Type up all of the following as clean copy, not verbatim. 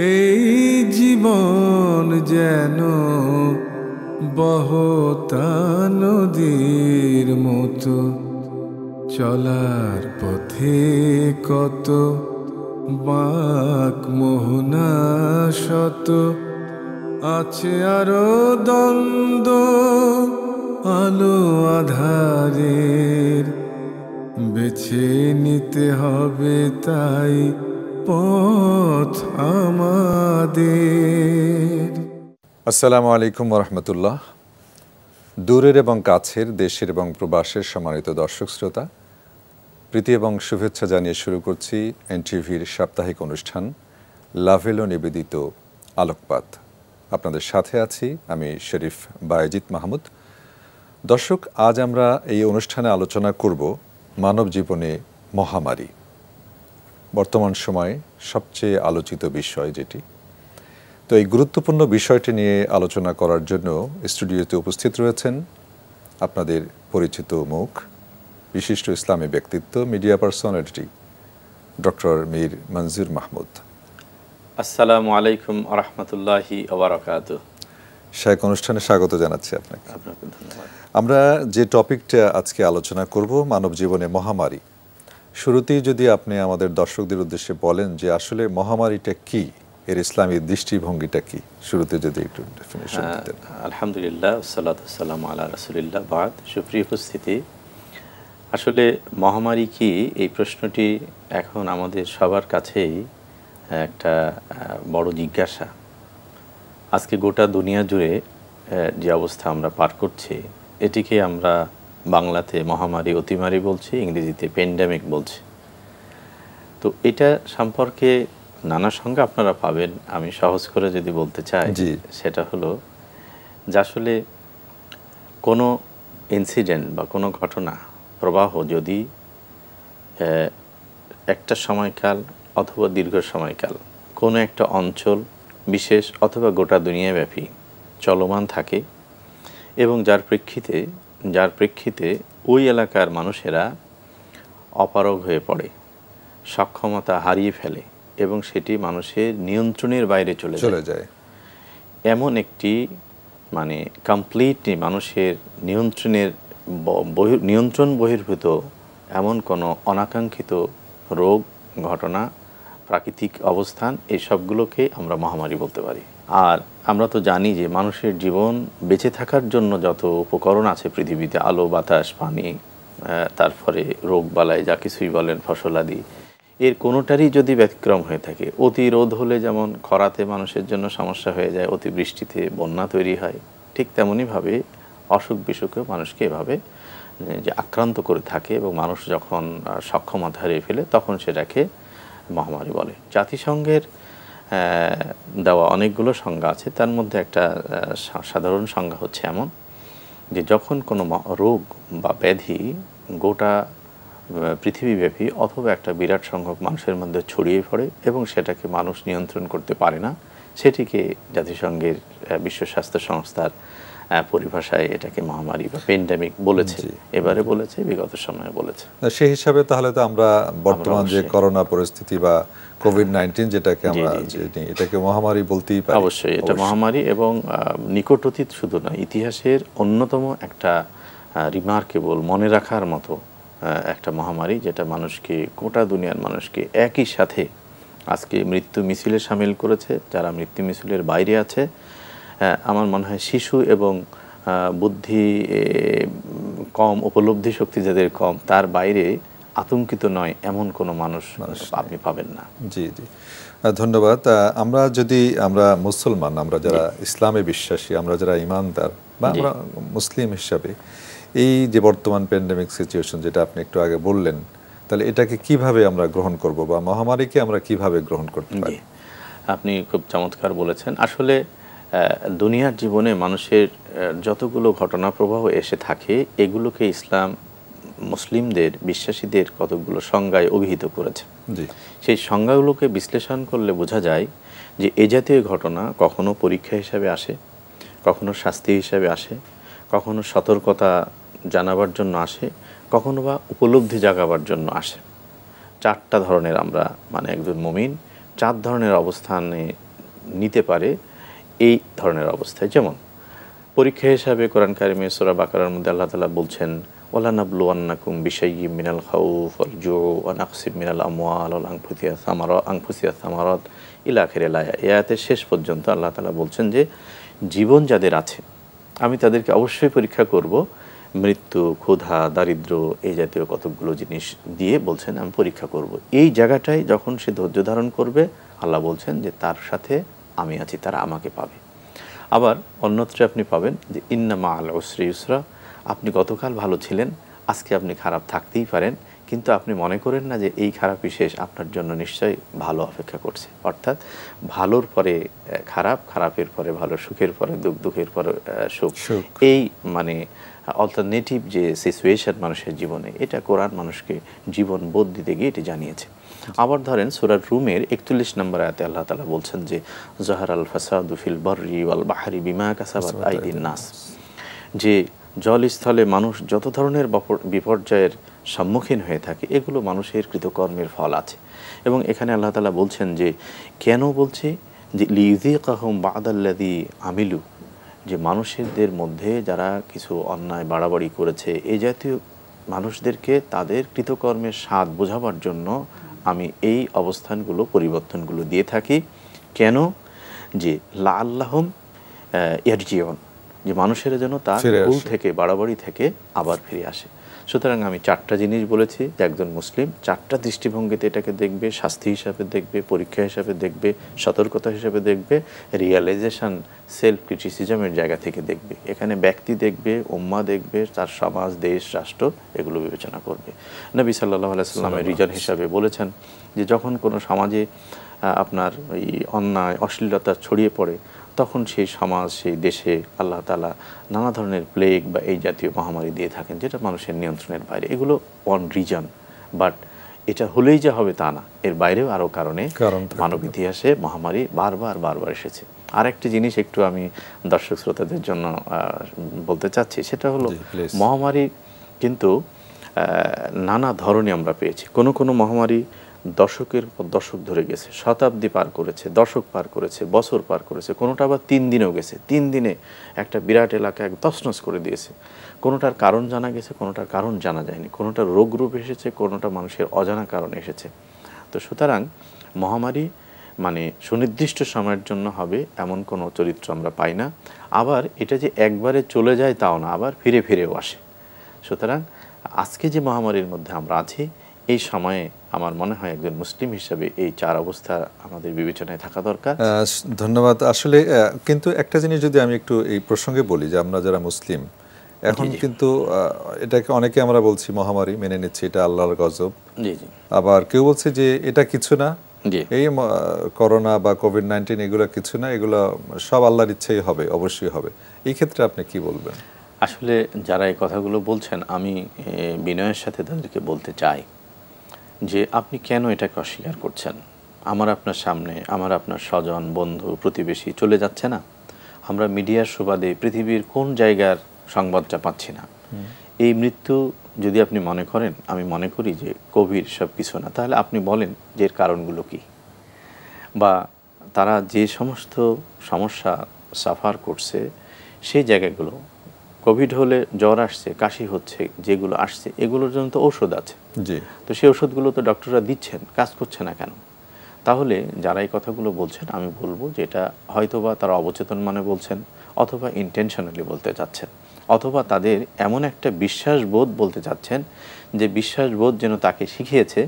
এই জীবন যেন বহতা নদীর মতো, চলার পথে কত বাঁক মোহনা শত, আছে আরো দ্বন্দ্ব আলো আধারের, বেছে নিতে হবে তাই পথ আমাদের। আসসালামু আলাইকুম রহমতুল্লাহ। দূরের এবং কাছের, দেশের এবং প্রবাসের সম্মানিত দর্শক শ্রোতা, প্রীতি এবং শুভেচ্ছা জানিয়ে শুরু করছি এনটিভির সাপ্তাহিক অনুষ্ঠান লাভেলো নিবেদিত আলোকপাত। আপনাদের সাথে আছি আমি শরীফ বায়েজিদ মাহমুদ। দর্শক, আজ আমরা এই অনুষ্ঠানে আলোচনা করব মানব জীবনে মহামারী, বর্তমান সময়ে সবচেয়ে আলোচিত বিষয় যেটি। তো এই গুরুত্বপূর্ণ বিষয়টি নিয়ে আলোচনা করার জন্য স্টুডিওতে উপস্থিত রয়েছেন আপনাদের পরিচিত মুখ, বিশিষ্ট ইসলামী ব্যক্তিত্ব, মিডিয়া পার্সোনালিটি ডক্টর মীর মনজুর মাহমুদ। আসসালামু আলাইকুম রহমতুল্লাহি ওয়া বারাকাতুহু। শায়েখ, অনুষ্ঠানে স্বাগত জানাচ্ছি আপনাকে। আপনাকে ধন্যবাদ। আমরা যে টপিকটা আজকে আলোচনা করব, মানব জীবনে মহামারী। শুরুতেই যদি আপনি আমাদের দর্শকদের উদ্দেশ্যে বলেন যে আসলে মহামারীটা কি, এর ইসলামী দৃষ্টিভঙ্গিটা কি, শুরুতে যদি একটু ডেফিনিশন দিতেন। আলহামদুলিল্লাহ, ওয়াসসালাতু ওয়াসসালামু আলা রাসূলিল্লাহ, বাদ। সুপ্রিয় উপস্থিতি, আসলে মহামারী কি, এই প্রশ্নটি এখন আমাদের সবার কাছেই একটা বড় জিজ্ঞাসা। আজকে গোটা দুনিয়া জুড়ে যে অবস্থা আমরা পার করছি, এটিকে আমরা বাংলাতে মহামারী, অতিমারী বলছি, ইংরেজিতে প্যান্ডেমিক বলছি। তো এটা সম্পর্কে নানা সংজ্ঞা আপনারা পাবেন। আমি সহজ করে যদি বলতে চাই, সেটা হলো যে আসলে কোনো ইনসিডেন্ট বা কোনো ঘটনা প্রবাহ যদি একটা সময়কাল অথবা দীর্ঘ সময়কাল কোনো একটা অঞ্চল বিশেষ অথবা গোটা দুনিয়াব্যাপী চলমান থাকে এবং যার প্রেক্ষিতে ওই এলাকার মানুষেরা অপারগ হয়ে পড়ে, সক্ষমতা হারিয়ে ফেলে এবং সেটি মানুষের নিয়ন্ত্রণের বাইরে চলে যায়, এমন একটি মানে কমপ্লিটলি মানুষের নিয়ন্ত্রণ বহির্ভূত এমন কোনো অনাকাঙ্ক্ষিত রোগ, ঘটনা, প্রাকৃতিক অবস্থান, এই সবগুলোকে আমরা মহামারী বলতে পারি। আর আমরা তো জানি যে মানুষের জীবন বেঁচে থাকার জন্য যত উপকরণ আছে পৃথিবীতে, আলো, বাতাস, পানি, তারপরে রোগ বালাই, যা কিছুই বলেন, ফসলাদি, এর কোনোটারই যদি ব্যতিক্রম হয়ে থাকে, অতি রোদ হলে যেমন খরাতে মানুষের জন্য সমস্যা হয়ে যায়, অতিবৃষ্টিতে বন্যা তৈরি হয়, ঠিক তেমনইভাবে অসুখ বিসুখে মানুষকে এভাবে যে আক্রান্ত করে থাকে এবং মানুষ যখন সক্ষমতা হারিয়ে ফেলে তখন সেটাকে মহামারী বলে। জাতিসংঘের দেওয়া অনেকগুলো সংজ্ঞা আছে, তার মধ্যে একটা সাধারণ সংজ্ঞা হচ্ছে এমন যে যখন কোনো রোগ বা ব্যাধি গোটা পৃথিবীব্যাপী অথবা একটা বিরাট সংখ্যক মানুষের মধ্যে ছড়িয়ে পড়ে এবং সেটাকে মানুষ নিয়ন্ত্রণ করতে পারে না, সেটিকে জাতিসংঘের বিশ্ব স্বাস্থ্য সংস্থার পরিভাষায় এটাকে মহামারী বা প্যান্ডেমিক বলেছে, এবারে বলেছে, বিগত সময়ে বলেছে। সেই হিসাবে তাহলে তো আমরা বর্তমান যে করোনা পরিস্থিতি বা কোভিড-19 যেটাকে আমরা এটাকে মহামারী বলতেই পারি। অবশ্যই এটা মহামারী, এবং নিকট অতীত শুধু নয়, ইতিহাসের অন্যতম একটা রিমার্কেবল, মনে রাখার মতো একটা মহামারী, যেটা মানুষকে, গোটা দুনিয়ার মানুষকে একই সাথে আজকে মৃত্যু মিছিলে সামিল করেছে। যারা মৃত্যু মিছিলের বাইরে আছে, আমার মনে হয় শিশু এবং বুদ্ধি কম, উপলব্ধি শক্তি যাদের কম, তার বাইরে আতঙ্কিত নয় এমন কোনো মানুষ আপনি পাবেন না। জি জি, ধন্যবাদ। আমরা মুসলমান, আমরা যারা ইসলামে বিশ্বাসী, আমরা যারা ইমানদার বা আমরা মুসলিম হিসাবে, এই যে বর্তমান প্যান্ডেমিক সিচুয়েশন যেটা আপনি একটু আগে বললেন, তাহলে এটাকে কিভাবে আমরা গ্রহণ করব বা মহামারীকে আমরা কিভাবে গ্রহণ করতে পারি? আপনি খুব চমৎকার বলেছেন। আসলে দুনিয়ার জীবনে মানুষের যতগুলো ঘটনা প্রবাহ এসে থাকে, এগুলোকে ইসলাম মুসলিমদের, বিশ্বাসীদের কতগুলো সংজ্ঞায় অভিহিত করেছে। সেই সংজ্ঞাগুলোকে বিশ্লেষণ করলে বোঝা যায় যে এ জাতীয় ঘটনা কখনো পরীক্ষা হিসাবে আসে, কখনো শাস্তি হিসাবে আসে, কখনো সতর্কতা জানাবার জন্য আসে, কখনো বা উপলব্ধি জাগাবার জন্য আসে। চারটা ধরনের আমরা, মানে একজন মুমিন 4 ধরনের অবস্থানে নিতে পারে এই ধরনের অবস্থায়। যেমন পরীক্ষা হিসাবে কোরআন কারিমে সূরা বাকারার মধ্যে আল্লাহ তাআলা বলছেন ওয়ালানাবলুওয়ান্নাকুম বিশাইয়্যিম মিনাল খাউফ ওয়াল জু' ওয়া নাকসিম মিনাল আমওয়াল ওয়াল আনফুসিয়াস সামারাত ইলা আখিরিল আয়া। এই আয়াতের শেষ পর্যন্ত আল্লাহ তাআলা বলছেন যে জীবন যাদের আছে আমি তাদেরকে অবশ্যই পরীক্ষা করব, মৃত্যু, ক্ষুধা, দারিদ্র্য এই জাতীয় কতকগুলো জিনিস দিয়ে বলছেন আমি পরীক্ষা করব। এই জায়গাটায় যখন সে ধৈর্য ধারণ করবে আল্লাহ বলছেন যে তার সাথে আমি আছি, তারা আমাকে পাবে। আবার অন্যত্রে আপনি পাবেন যে ইন্না মা'আল উসরি ইউসরা, আপনি গতকাল ভালো ছিলেন, আজকে আপনি খারাপ থাকতেই পারেন, কিন্তু আপনি মনে করেন না যে এই খারাপই শেষ, আপনার জন্য নিশ্চয়ই ভালো অপেক্ষা করছে। অর্থাৎ ভালোর পরে খারাপ, খারাপের পরে ভালো, সুখের পরে দুঃখ, দুঃখের পরে সুখ। এই মানে অল্টারনেটিভ যে সিচুয়েশন মানুষের জীবনে, এটা কোরআন মানুষকে জীবন বোধ দিতে গিয়ে এটি জানিয়েছে। আবার ধরেন সূরা রুমের 41 নম্বর আয়াতে আল্লাহ তাআলা বলছেন যে যাহারাল ফাসাদু ফিল বাররি ওয়াল বাহরি বিমা কাসাবাত আইদিন নাস, যে জলস্থলে মানুষ যত ধরনের বিপর্যয়ের সম্মুখীন হয়ে থাকে এগুলো মানুষের কৃতকর্মের ফল আছে। এবং এখানে আল্লাহ তাআলা বলছেন যে কেন বলছে যে লিযিকাহুম বাদাল্লাযী আমিলু, যে মানুষদের মধ্যে যারা কিছু অন্যায় বাড়াবাড়ি করেছে এই জাতীয় মানুষদেরকে তাদের কৃতকর্মের স্বাদ বোঝাবার জন্য আমি এই অবস্থানগুলো পরিবর্তনগুলো দিয়ে থাকি। কেন? যে লাআল্লাহুম ইয়ারজিউন, যে মানুষের যেন তার ভুল থেকে বাড়াবাড়ি থেকে আবার ফিরে আসে। সুতরাং আমি 4টা জিনিস বলেছি যে একজন মুসলিম 4টা দৃষ্টিভঙ্গিতে এটাকে দেখবে, শাস্তি হিসাবে দেখবে, পরীক্ষা হিসাবে দেখবে, সতর্কতা হিসাবে দেখবে, রিয়েলাইজেশন সেলফ ক্রিটিসিজমের জায়গা থেকে দেখবে। এখানে ব্যক্তি দেখবে, উম্মাহ দেখবে, তার সমাজ, দেশ, রাষ্ট্র এগুলো বিবেচনা করবে। নবী সাল্লাল্লাহু আলাইহি সাল্লামের রিজন হিসাবে বলেছেন যে যখন কোনো সমাজে আপনার এই অন্যায় অশ্লীলতা ছড়িয়ে পড়ে তখন সেই সমাজ, সেই দেশে আল্লাহ তাআলা নানা ধরনের প্লেগ বা এই জাতীয় মহামারী দিয়ে থাকেন যেটা মানুষের নিয়ন্ত্রণের বাইরে। এগুলো ওয়ান রিজন, বাট এটা হলেই যে হবে তা না, এর বাইরেও আরও কারণে মানব ইতিহাসে মহামারী বারবার এসেছে। আরেকটি জিনিস একটু আমি দর্শক শ্রোতাদের জন্য বলতে চাচ্ছি, সেটা হলো মহামারী কিন্তু নানা ধরনের আমরা পেয়েছি। কোনো মহামারী দশকের পর দশক ধরে গেছে, শতাব্দী পার করেছে, দশক পার করেছে, বছর পার করেছে, কোনোটা আবার 3 দিনেও গেছে, 3 দিনে একটা বিরাট এলাকা এক তছনছ করে দিয়েছে। কোনোটার কারণ জানা গেছে, কোনোটার কারণ জানা যায়নি, কোনোটার রোগরূপ এসেছে, কোনোটা মানুষের অজানা কারণে এসেছে। তো সুতরাং মহামারী মানে সুনির্দিষ্ট সময়ের জন্য হবে এমন কোনো চরিত্র আমরা পাই না। আবার এটা যে একবারে চলে যায় তাও না, আবার ফিরেও আসে। সুতরাং আজকে যে মহামারীর মধ্যে আমরা আছি এই সময়ে আমার মনে হয় একজন মুসলিম হিসেবে এই 4 অবস্থা আমাদের বিবেচনায় থাকা দরকার। ধন্যবাদ। আসলে কিন্তু একটা জিনিস যদি আমি একটু এই প্রসঙ্গে বলি যে আমরা যারা মুসলিম এখন কিন্তু এটাকে অনেকে আমরা বলছি মহামারী, মেনে নিচ্ছি এটা আল্লাহর গজব। আবার কেউ বলছে যে এটা কিছু না, এই করোনা বা কোভিড-19 এগুলো কিছু না, এগুলো সব আল্লাহর ইচ্ছেই হবে, অবশ্যই হবে। এই ক্ষেত্রে আপনি কি বলবেন? আসলে যারা এই কথাগুলো বলছেন আমি বিনয়ের সাথে তাদেরকে বলতে চাই যে আপনি কেন এটাকে অস্বীকার করছেন? আমার আপনার সামনে আমার আপনার স্বজন, বন্ধু, প্রতিবেশী চলে যাচ্ছে না? আমরা মিডিয়ার সুবাদে পৃথিবীর কোন জায়গার সংবাদটা পাচ্ছি না? এই মৃত্যু যদি আপনি মনে করেন, আমি মনে করি যে কোভিড সব কিছু না, তাহলে আপনি বলেন যে এর কারণগুলো কি, বা তারা যে সমস্ত সমস্যা সাফার করছে সেই জায়গাগুলো। কোভিড হলে জ্বর আসছে, কাশি হচ্ছে, যেগুলো আসছে এগুলোর জন্য তো ঔষধ আছে, তো সেই ওষুধগুলো তো ডক্টররা দিচ্ছেন, কাজ করছে না কেন? তাহলে যারা এই কথাগুলো বলছেন আমি বলবো যে এটা হয়তোবা তারা অবচেতন মানে বলছেন, অথবা ইন্টেনশনালি বলতে চাচ্ছেন, অথবা তাদের এমন একটা বিশ্বাসবোধ বলতে চাচ্ছেন যে বিশ্বাসবোধ যেন তাকে শিখিয়েছে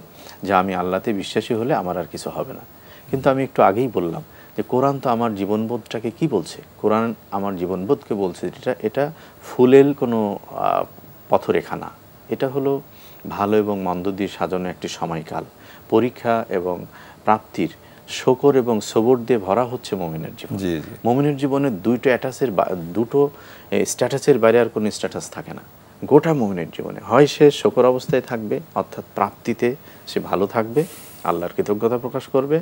যে আমি আল্লাহতে বিশ্বাসী হলে আমার আর কিছু হবে না। কিন্তু আমি একটু আগেই বললাম যে কোরআন তো আমার জীবনবোধটাকে কি বলছে? কোরআন আমার জীবনবোধকে বলছে এটা ফুলের কোনো পথরেখা না, এটা হলো ভালো এবং মন্দ দিয়ে সাজানো একটি সময়কাল, পরীক্ষা এবং প্রাপ্তির, শকর এবং সবর দিয়ে ভরা হচ্ছে মুমিনের জীবন। মুমিনের জীবনে দুটো স্ট্যাটাসের বাইরে আর কোনো স্ট্যাটাস থাকে না গোটা মুমিনের জীবনে। হয় সে শকর অবস্থায় থাকবে, অর্থাৎ প্রাপ্তিতে সে ভালো থাকবে, আল্লাহর কৃতজ্ঞতা প্রকাশ করবে,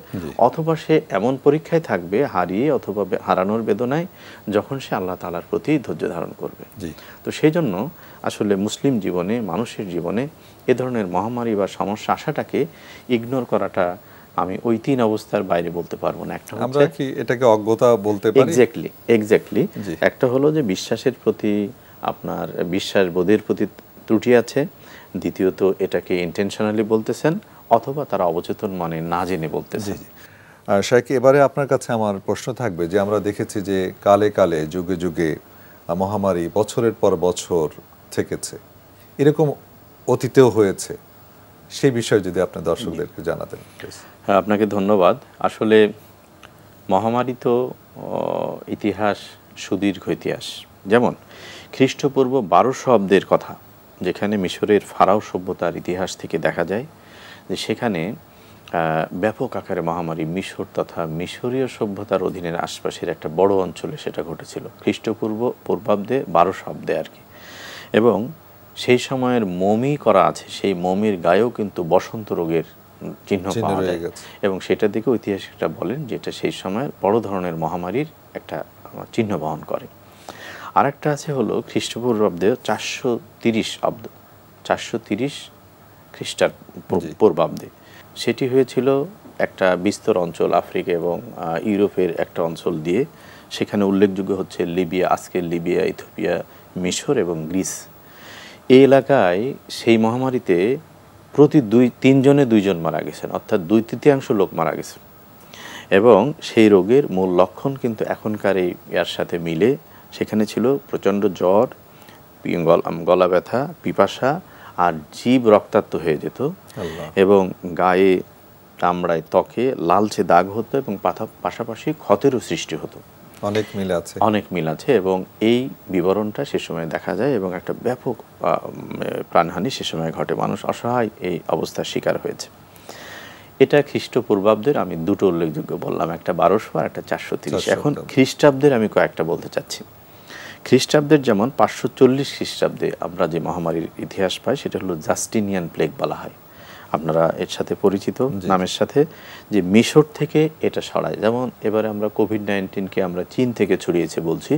অথবা সে এমন পরীক্ষায় থাকবে হারিয়ে অথবা হারানোর বেদনায়, যখন সে আল্লাহ তাআলার প্রতি ধৈর্য ধারণ করবে। তো সেই জন্য আসলে মুসলিম জীবনে, মানুষের জীবনে এ ধরনের মহামারী বা সমস্যা আসাটাকে ইগনোর করাটা আমি ওই 3 অবস্থার বাইরে বলতে পারবো না। একটা আমরা কি এটাকে অজ্ঞতা বলতে পারি? এক্স্যাক্টলি। একটা হলো যে বিশ্বাসের প্রতি আপনার বিশ্বাস বোধের প্রতি ত্রুটি আছে, দ্বিতীয়ত এটাকে ইন্টেনশনালি বলতেছেন, অথবা তারা অবচেতন মানে না জেনে বলতেছেন। শাইখ, এবারে আপনার কাছে আমার প্রশ্ন থাকবে যে আমরা দেখেছি যে কালে কালে যুগে যুগে মহামারী বছরের পর বছর থেকেছে, এরকম অতীতেও হয়েছে, সেই বিষয়ে যদি আপনি দর্শকদেরকে জানাতেন। হ্যাঁ, আপনাকে ধন্যবাদ। আসলে মহামারী তো ইতিহাস, সুদীর্ঘ ইতিহাস। যেমন খ্রিস্টপূর্ব 1200 অব্দের কথা, যেখানে মিশরের ফারাও সভ্যতার ইতিহাস থেকে দেখা যায় যে সেখানে ব্যাপক আকারে মহামারী মিশর তথা মিশরীয় সভ্যতার অধীনের আশপাশের একটা বড় অঞ্চলে সেটা ঘটেছিল, পূর্বাব্দে 1200 অব্দে আর কি। এবং সেই সময়ের মমি করা আছে, সেই মমির গায়েও কিন্তু বসন্ত রোগের চিহ্ন পাওয়া যায়, এবং সেটা দিকে ঐতিহাসিকরা বলেন যে এটা সেই সময়ের বড় ধরনের মহামারীর একটা চিহ্ন বহন করে। আরেকটা আছে হলো খ্রিস্টপূর্বাব্দে 430 অব্দ, 430 খ্রিস্টপূর্বাব্দে। সেটি হয়েছিল একটা বিস্তর অঞ্চল, আফ্রিকা এবং ইউরোপের একটা অঞ্চল দিয়ে। সেখানে উল্লেখযোগ্য হচ্ছে লিবিয়া, আজকের লিবিয়া, ইথিওপিয়া, মিশর এবং গ্রিস। এই এলাকায় সেই মহামারীতে প্রতি 2-3 জনে 2 জন মারা গেছেন, অর্থাৎ 2/3 লোক মারা গেছে। এবং সেই রোগের মূল লক্ষণ কিন্তু এখনকার এই ইয়ার সাথে মিলে। সেখানে ছিল প্রচণ্ড জ্বর, গলা ব্যথা, পিপাসা, আর জীব রক্তাক্ত হয়ে যেত, এবং গায়ে, চামড়ায়, ত্বকে লালচে দাগ হতো, এবং পাশাপাশি ক্ষতেরও সৃষ্টি হতো। অনেক মিল আছে এবং এই বিবরণটা সে সময় দেখা যায়, এবং একটা ব্যাপক প্রাণহানি সে সময় ঘটে, মানুষ অসহায় এই অবস্থার শিকার হয়েছে। এটা খ্রিস্টপূর্বাব্দের আমি দুটো উল্লেখযোগ্য বললাম, একটা 1200 আর একটা 430। এখন খ্রিস্টাব্দের আমি কয়েকটা বলতে চাচ্ছি। খ্রিস্টাব্দের যেমন 540 খ্রিস্টাব্দে আমরা যে মহামারীর ইতিহাস পাই সেটা হলো জাস্টিনিয়ান প্লেগ বলা হয়। আপনারা এর সাথে পরিচিত নামের সাথে, যে মিশর থেকে এটা ছড়ায়। যেমন এবারে আমরা কোভিড-19কে আমরা চীন থেকে ছড়িয়েছে বলছি,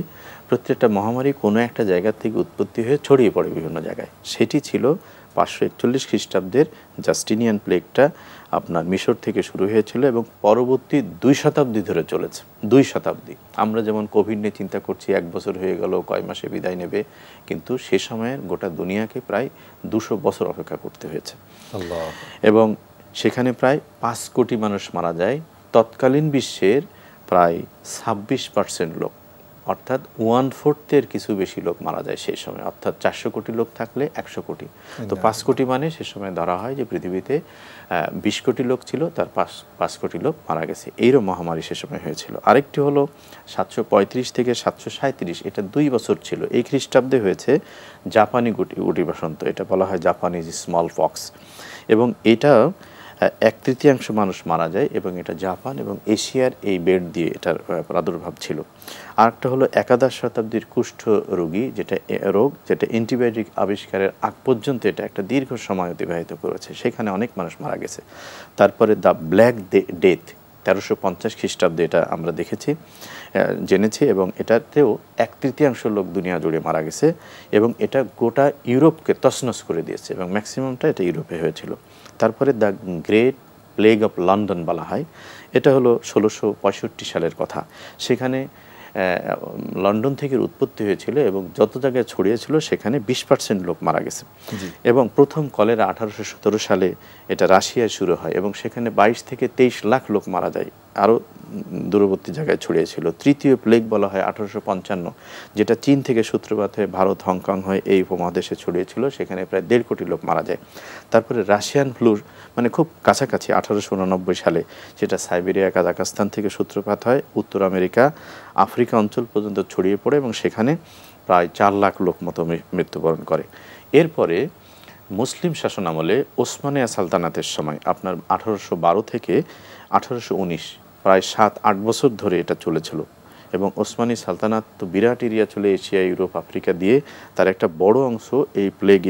প্রত্যেকটা মহামারী কোনো একটা জায়গা থেকে উৎপত্তি হয়ে ছড়িয়ে পড়ে বিভিন্ন জায়গায়। সেটি ছিল 541 খ্রিস্টাব্দের জাস্টিনিয়ান প্লেগটা আপনার মিশর থেকে শুরু হয়েছিল এবং পরবর্তী 2 শতাব্দী ধরে চলেছে। 2 শতাব্দী। আমরা যেমন কোভিড নিয়ে চিন্তা করছি 1 বছর হয়ে গেল, কয় মাসে বিদায় নেবে, কিন্তু সে সময়ের গোটা দুনিয়াকে প্রায় 200 বছর অপেক্ষা করতে হয়েছে। এবং সেখানে প্রায় 5 কোটি মানুষ মারা যায়। তৎকালীন বিশ্বের প্রায় 26% লোক, অর্থাৎ 1/4 কিছু বেশি লোক মারা যায় সেই সময়। অর্থাৎ 400 কোটি লোক থাকলে 100 কোটি, তো 5 কোটি মানে সে সময় ধরা হয় যে পৃথিবীতে 20 কোটি লোক ছিল, তার 5 কোটি লোক মারা গেছে। এইরকম মহামারী সে সময় হয়েছিল। আরেকটি হলো 735 থেকে 737, এটা 2 বছর ছিল। এই খ্রিস্টাব্দে হয়েছে জাপানি গুটি বসন্ত, এটা বলা হয় জাপানিজ স্মল পক্স, এবং এটা 1/3 মানুষ মারা যায়, এবং এটা জাপান এবং এশিয়ার এই বেড দিয়ে এটার প্রাদুর্ভাব ছিল। আরেকটা হলো 11 শতাব্দীর কুষ্ঠ রোগী, যেটা অ্যান্টিবায়োটিক আবিষ্কারের আগ পর্যন্ত এটা একটা দীর্ঘ সময় অতিবাহিত করেছে, সেখানে অনেক মানুষ মারা গেছে। তারপরে দ্য ব্ল্যাক ডেথ 1350 খ্রিস্টাব্দে, এটা আমরা জেনেছি, এবং এটাতেও 1/3 লোক দুনিয়া জুড়ে মারা গেছে, এবং এটা গোটা ইউরোপকে তছনছ করে দিয়েছে, এবং ম্যাক্সিমামটা এটা ইউরোপে হয়েছিল। তারপরে the great plague of London বলা হয়, এটা হলো 1665 সালের কথা। সেখানে লন্ডন থেকে উৎপত্তি হয়েছিল এবং যত জায়গায় ছড়িয়েছিল সেখানে 20% লোক মারা গেছে। এবং প্রথম কলেরা 1817 সালে এটা রাশিয়ায় শুরু হয়, এবং সেখানে 22 থেকে 23 লাখ লোক মারা যায়, আরও দূরবর্তী জায়গায় ছড়িয়েছিল। তৃতীয় প্লেগ বলা হয় 1855, যেটা চীন থেকে সূত্রপাত হয়ে ভারত, হংকং হয়ে এই উপমহাদেশে ছড়িয়েছিল, সেখানে প্রায় 1.5 কোটি লোক মারা যায়। তারপরে রাশিয়ান ফ্লু, মানে খুব কাছাকাছি 1889 সালে, যেটা সাইবেরিয়া, কাজাকস্তান থেকে সূত্রপাত হয়, উত্তর আমেরিকা, আফ্রিকা অঞ্চল পর্যন্ত ছড়িয়ে পড়ে, এবং সেখানে প্রায় 4 লাখ লোক মতো মৃত্যুবরণ করে। এরপরে মুসলিম শাসন আমলে ওসমানিয়া সালতানাতের সময় আপনার 1812 থেকে 1819, প্রায় 7-8 বছর ধরে এটা চলেছিল, এবং ওসমানী সালতানাত তো বিরাট এরিয়া চলে এশিয়া, ইউরোপ, আফ্রিকা দিয়ে, তার একটা বড় অংশ এই প্লেগ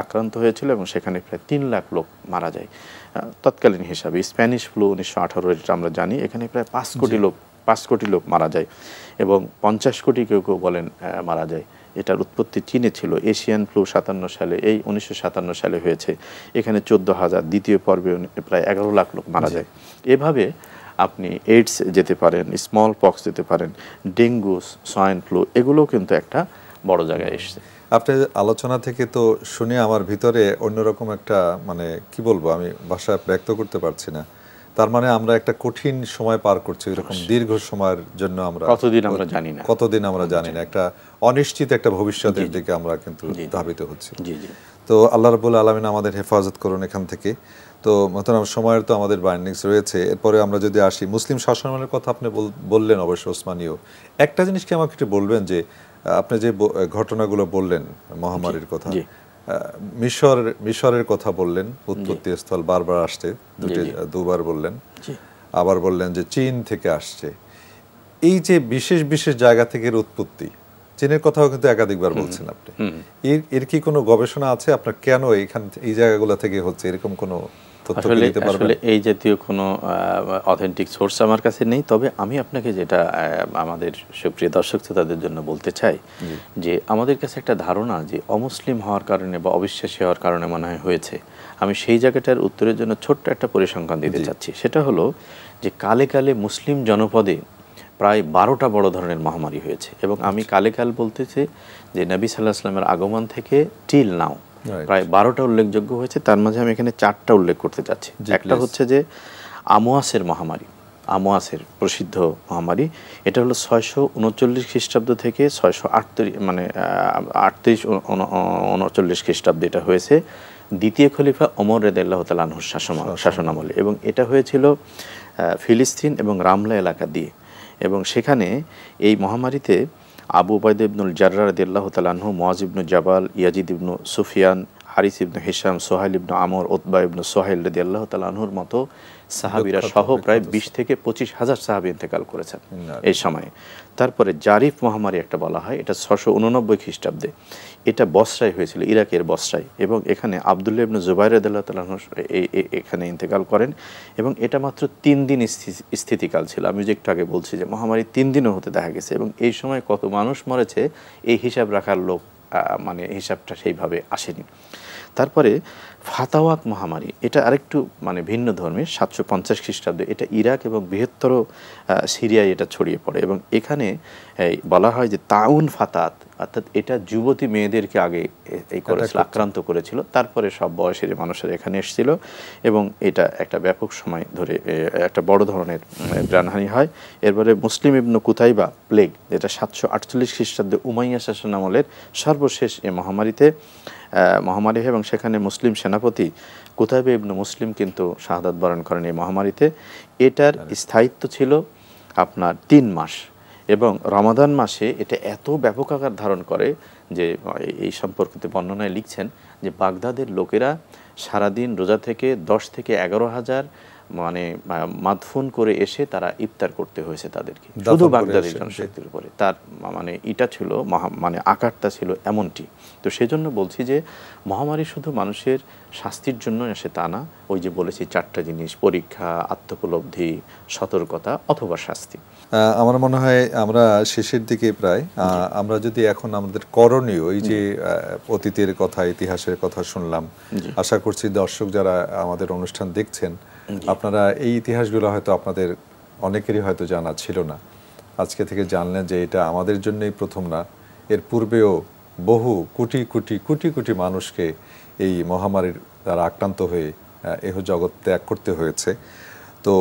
আক্রান্ত হয়েছিল, এবং সেখানে প্রায় 3 লাখ লোক মারা যায় তৎকালীন হিসাবে। স্প্যানিশ ফ্লু 1918, এটা আমরা জানি, এখানে প্রায় 5 কোটি লোক মারা যায়, এবং 50 কোটি কেউ কেউ বলেন মারা যায়। এটার উৎপত্তি চীনে ছিল। এশিয়ান ফ্লু 57 সালে, এই 1957 সালে হয়েছে। এখানে 14,000, দ্বিতীয় পর্বে প্রায় 11 লাখ লোক মারা যায়। এভাবে আপনি এইডস যেতে পারেন, স্মল পক্স যেতে পারেন, ডেঙ্গু, সোয়াইন ফ্লু, এগুলোও কিন্তু একটা বড় জায়গায় এসছে। আপনার আলোচনা থেকে তো শুনে আমার ভিতরে অন্যরকম একটা মানে কি বলবো, আমি ভাষায় ব্যক্ত করতে পারছি না। তার মানে আমরা একটা কঠিন সময় পার করছি, এরকম দীর্ঘ সময়ের জন্য আমরা কতদিন আমরা জানি না, একটা অনিশ্চিত একটা ভবিষ্যতের দিকে আমরা কিন্তু ধাবিত হচ্ছি। জি জি। তো আল্লাহ রাব্বুল আলামিন আমাদের হেফাজত করুন এখান থেকে। তো মোহতারাম, সময়ের তো আমাদের বাইন্ডিংস রয়েছে। এরপরে আমরা যদি আসি মুসলিম শাসনামলের কথা আপনি বললেন, অবশ্য ওসমানীয়। একটা জিনিস কি আমাকে একটু বলবেন যে আপনি যে ঘটনাগুলো বললেন মহামারীর কথা, মিশরের কথা বললেন, উৎপত্তি স্থল বারবার আসছে, দুবার বললেন, আবার বললেন যে চীন থেকে আসছে। এই যে বিশেষ বিশেষ জায়গা থেকে উৎপত্তি, চীনের কথাও কিন্তু একাধিকবার বলছেন আপনি। এর কি কোনো গবেষণা আছে আপনার, কেন এই জায়গাগুলো থেকে হচ্ছে, এরকম কোনো তথ্য দিতে পারবেন? আসলে এই জাতীয় কোনো অথেন্টিক সোর্স আমার কাছে নেই। তবে আমি আপনাকে যেটা আমাদের সুপ্রিয় দর্শক শ্রোতাদের জন্য বলতে চাই, যে আমাদের কাছে একটা ধারণা যে অমুসলিম হওয়ার কারণে বা অবিশ্বাসী হওয়ার কারণে মনে হয় হয়েছে। আমি সেই জায়গাটার উত্তরের জন্য ছোট্ট একটা পরিসংখ্যান দিতে চাচ্ছি। সেটা হলো যে কালে কালে মুসলিম জনপদে প্রায় 12টা বড় ধরনের মহামারী হয়েছে। এবং আমি কালে কাল বলতেছি যে নবী সাল্লাল্লাহু আলাইহি ওয়াসাল্লামের আগমন থেকে টিল নাও প্রায় 12টা উল্লেখযোগ্য হয়েছে। তার মাঝে আমি এখানে 4টা উল্লেখ করতে চাচ্ছি। একটা হচ্ছে যে আমোয়াসের মহামারী, আমোয়াসের প্রসিদ্ধ মহামারী। এটা হলো 639 খ্রিস্টাব্দ থেকে 638 মানে 38-39 খ্রিস্টাব্দে এটা হয়েছে, দ্বিতীয় খলিফা ওমর রাদিয়াল্লাহু তাআলা আনহুর শাসনামলে। এবং এটা হয়েছিল ফিলিস্তিন এবং রামলা এলাকা দিয়ে। এবং সেখানে এই মহামারীতে আবু উবাইদা ইবনুল জাররাহ রাদিয়াল্লাহু তাআলা আনহু, মুআজ ইবনু জাবাল, ইয়াজিদ ইবনু সুফিয়ান, হারিস ইবনু হিশাম, সোহাইল ইবনু আমর, উতবা ইবনু সোহাইল রাদিয়াল্লাহু তাআলা আনহুর মতো সাহাবীরা সহ প্রায় 20 থেকে 25 হাজার সাহাবী ইন্তেকাল করেছেন এই সময়ে। তারপরে জারিফ মহামারী একটা বলা হয়, এটা 689 খ্রিস্টাব্দে। এটা বসরায় হয়েছিল, ইরাকের বসরায়। এবং এখানে আব্দুল্লাহ ইবনু জুবাইর রাদিয়াল্লাহু তাআলা এখানে ইন্তেকাল করেন। এবং এটা মাত্র 3 দিন স্থিতিকাল ছিল। আমি যে একটু আগে বলছি যে মহামারী 3 দিনও হতে দেখা গেছে। এবং এই সময় কত মানুষ মরেছে এই হিসাব রাখার লোক মানে হিসাবটা সেইভাবে আসেনি। তারপরে ফাতাওয়াত মহামারী, এটা আরেকটু মানে ভিন্ন ধর্মের, 750 খ্রিস্টাব্দে। এটা ইরাক এবং বৃহত্তর সিরিয়ায় এটা ছড়িয়ে পড়ে। এবং এখানে বলা হয় যে তাউন ফাতাত, অর্থাৎ এটা যুবতী মেয়েদেরকে আগে এই করেছিল, আক্রান্ত করেছিল। তারপরে সব বয়সের মানুষের এখানে এসেছিল। এবং এটা একটা ব্যাপক সময় ধরে একটা বড় ধরনের প্রাণহানি হয়। এরপরে মুসলিম ইবনু কুতাইবা প্লেগ, যেটা 748 খ্রিস্টাব্দে উমাইয়া শাসনামলের সর্বশেষ এই মহামারী। এবং সেখানে মুসলিম সেনাপতি কুতাইবা ইবনু মুসলিম কিন্তু শাহাদাত বরণ করেন এই মহামারীতে। এটার স্থায়িত্ব ছিল আপনার 3 মাস। এবং রমাদান মাসে এটা এত ব্যাপক আকার ধারণ করে যে এই সম্পর্কিত বর্ণনায় লিখছেন যে বাগদাদের লোকেরা সারাদিন রোজা থেকে 10 থেকে 11 হাজার মানে মাদফুন করে এসে তারা ইফতার করতে হয়েছে তাদেরকে, শুধু বাগদাদের জনশক্তির উপরে। তার মানে এটা ছিল মানে আকারটা ছিল এমনটি। তো সেজন্য বলছি যে মহামারী শুধু মানুষের শাস্তির জন্য আসে তা না। ওই যে বলেছি 4টা জিনিস, পরীক্ষা, আত্মোপলব্ধি, সতর্কতা অথবা শাস্তি। আমার মনে হয় আমরা শেষের দিকে প্রায়। আমরা যদি এখন আমাদের করণীয়, এই যে অতীতের কথা, ইতিহাসের কথা শুনলাম, আশা করছি দর্শক যারা আমাদের অনুষ্ঠান দেখছেন, আপনারা এই ইতিহাসগুলো হয়তো আপনাদের অনেকেরই হয়তো জানা ছিল না। আজকে থেকে জানলেন যে এটা আমাদের জন্যই প্রথম না, এর পূর্বেও বহু কোটি কোটি কোটি কোটি মানুষকে এই মহামারীর দ্বারা আক্রান্ত হয়ে এহ জগৎ ত্যাগ করতে হয়েছে। তো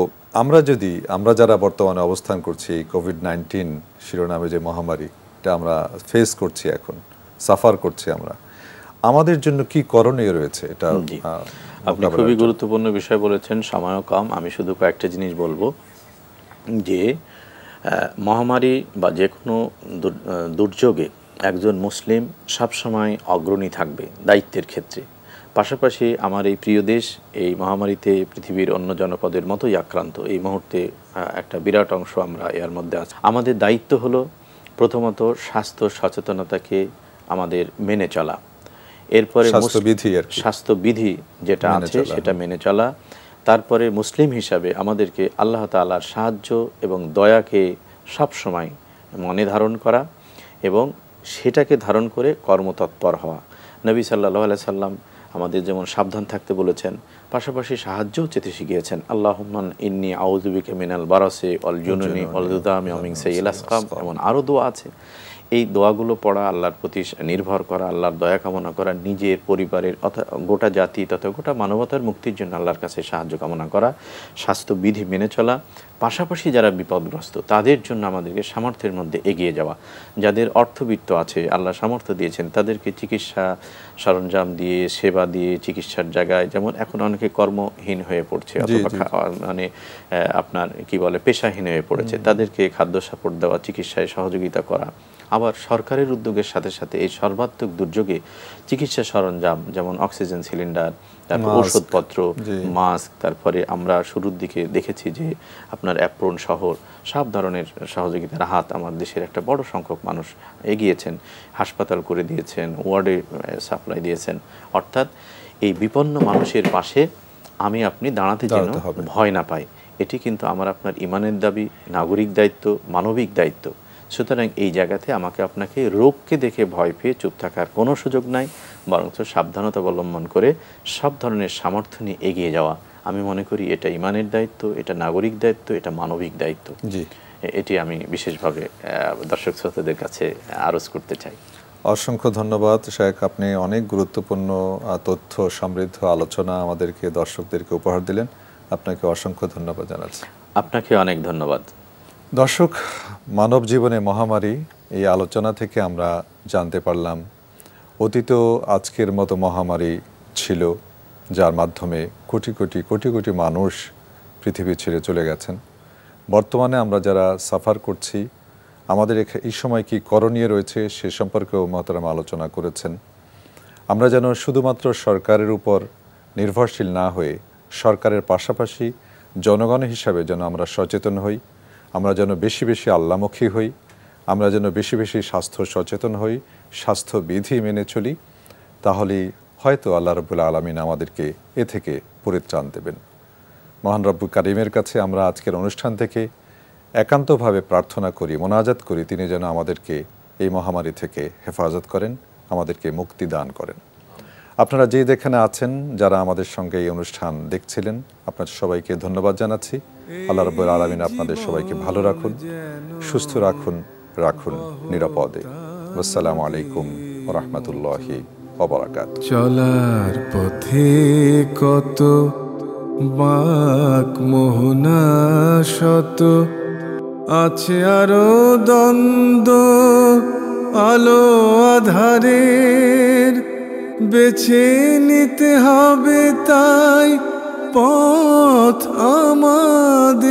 আমরা যারা বর্তমানে অবস্থান করছি, কোভিড-19 শিরোনামে যে মহামারী, এটা আমরা ফেস করছি, এখন সাফার করছি আমরা, আমাদের জন্য কি করণীয় রয়েছে? এটা আপনি খুবই গুরুত্বপূর্ণ বিষয় বলেছেন, সময়ও কম। আমি শুধু কয়েকটা জিনিস বলবো যে মহামারী বা যে কোনো দুর্যোগে একজন মুসলিম সবসময় অগ্রণী থাকবে দায়িত্বের ক্ষেত্রে। পাশাপাশি আমার এই প্রিয় দেশ এই মহামারীতে পৃথিবীর অন্য জনপদের মতোই আক্রান্ত। এই মুহূর্তে একটা বিরাট অংশ আমরা এর মধ্যে আছি। আমাদের দায়িত্ব হলো প্রথমত স্বাস্থ্য সচেতনতাকে আমাদের মেনে চলা, এরপরে স্বাস্থ্যবিধি যেটা আছে সেটা মেনে চলা। তারপরে মুসলিম হিসাবে আমাদেরকে আল্লাহ তাআলার সাহায্য এবং দয়াকে সব সময় মনে ধারণ করা এবং সেটাকে ধারণ করে কর্মতৎপর হওয়া। নবী সাল্লাল্লাহু আলাইহি সাল্লাম আমাদের যেমন সাবধান থাকতে বলেছেন, পাশাপাশি সাহায্যও চেতে শিখিয়েছেন। আল্লাহুম্মা ইন্নী আউযু বিকা মিনাল বারাসি ওয়াল জুনুনি ওয়াল যুদামি ওয়া মিন সাইয়্যিল আসকাম, এমন আরও দোয়া আছে। এই দোয়াগুলো পড়া, আল্লাহর প্রতি নির্ভর করা, আল্লাহর দয়া কামনা করা, নিজের পরিবারের গোটা জাতি তথা গোটা মানবতার মুক্তির জন্য আল্লাহর কাছে সাহায্য কামনা করা, স্বাস্থ্যবিধি মেনে চলা, পাশাপাশি যারা বিপদগ্রস্ত তাদের জন্য আমাদেরকে সামর্থ্যের মধ্যে এগিয়ে যাওয়া। যাদের অর্থবিত্ত আছে, আল্লাহ সামর্থ্য দিয়েছেন, তাদেরকে চিকিৎসা সরঞ্জাম দিয়ে, সেবা দিয়ে, চিকিৎসার জায়গায়, যেমন এখন অনেকে কর্মহীন হয়ে পড়ছে অথবা মানে আপনার কি বলে পেশাহীন হয়ে পড়েছে, তাদেরকে খাদ্য সাপোর্ট দেওয়া, চিকিৎসায় সহযোগিতা করা। আবার সরকারের উদ্যোগের সাথে সাথে এই সর্বাত্মক দুর্যোগে চিকিৎসা সরঞ্জাম যেমন অক্সিজেন সিলিন্ডার, তারপর ওষুধপত্র, মাস্ক, তারপরে আমরা শুরুর দিকে দেখেছি যে আপনার অ্যাপ্রন শহর সব ধরনের সহযোগিতার হাত আমার দেশের একটা বড় সংখ্যক মানুষ এগিয়েছেন, হাসপাতাল করে দিয়েছেন, ওয়ার্ডে সাপ্লাই দিয়েছেন। অর্থাৎ এই বিপন্ন মানুষের পাশে আমি আপনি দাঁড়াতে যেন ভয় না পাই, এটি কিন্তু আমার আপনার ইমানের দাবি, নাগরিক দায়িত্ব, মানবিক দায়িত্ব। সুতরাং এই জায়গাতে আমাকে আপনাকে রোগকে দেখে ভয় পেয়ে চুপ থাকার কোনো সুযোগ নাই, বরঞ্চ সাবধানতা অবলম্বন করে সব ধরনের সামর্থ্য নিয়ে এগিয়ে যাওয়া। আমি মনে করি এটা ইমানের দায়িত্ব, এটা নাগরিক দায়িত্ব, এটা মানবিক দায়িত্ব। এটি আমি বিশেষভাবে দর্শক শ্রোতাদের কাছে আরজ করতে চাই। অসংখ্য ধন্যবাদ শেখ, আপনি অনেক গুরুত্বপূর্ণ তথ্য সমৃদ্ধ আলোচনা আমাদেরকে দর্শকদেরকে উপহার দিলেন। আপনাকে অসংখ্য ধন্যবাদ জানাচ্ছি। আপনাকে অনেক ধন্যবাদ। দর্শক, মানব জীবনে মহামারী, এই আলোচনা থেকে আমরা জানতে পারলাম অতীত আজকের মতো মহামারী ছিল, যার মাধ্যমে কোটি কোটি কোটি কোটি মানুষ পৃথিবী ছেড়ে চলে গেছেন। বর্তমানে আমরা যারা সাফার করছি, আমাদের এই সময় কি করণীয় রয়েছে সে সম্পর্কেও মহতারাম আলোচনা করেছেন। আমরা যেন শুধুমাত্র সরকারের উপর নির্ভরশীল না হয়ে সরকারের পাশাপাশি জনগণ হিসাবে যেন আমরা সচেতন হই, আমরা যেন বেশি বেশি আল্লামুখী হই, আমরা যেন বেশি বেশি স্বাস্থ্য সচেতন হই, স্বাস্থ্যবিধি মেনে চলি, তাহলেই হয়তো আল্লাহ রাব্বুল আলামিন আমাদেরকে এ থেকে পরিত্রাণ দেবেন। মহান রব্বুল কারীমের কাছে আমরা আজকের অনুষ্ঠান থেকে একান্তভাবে প্রার্থনা করি, মোনাজাত করি, তিনি যেন আমাদেরকে এই মহামারী থেকে হেফাজত করেন, আমাদেরকে মুক্তি দান করেন। আপনারা যে যেখানে আছেন, যারা আমাদের সঙ্গে এই অনুষ্ঠান দেখছিলেন, আপনাদের সবাইকে ধন্যবাদ জানাচ্ছি। আল্লাহ রাব্বুল আলামিন আপনাদের সবাইকে ভালো রাখুন, সুস্থ রাখুন, রাখুন নিরাপদে। আসসালামু আলাইকুম ওয়া রাহমাতুল্লাহি ওয়া বারাকাতুহু। চলার পথে কত বাঁক মোহনা শত, আছে আরো দ্বন্দ্ব আলো আধারের, বেছে নিতে হবে তাই পথ আমাদের।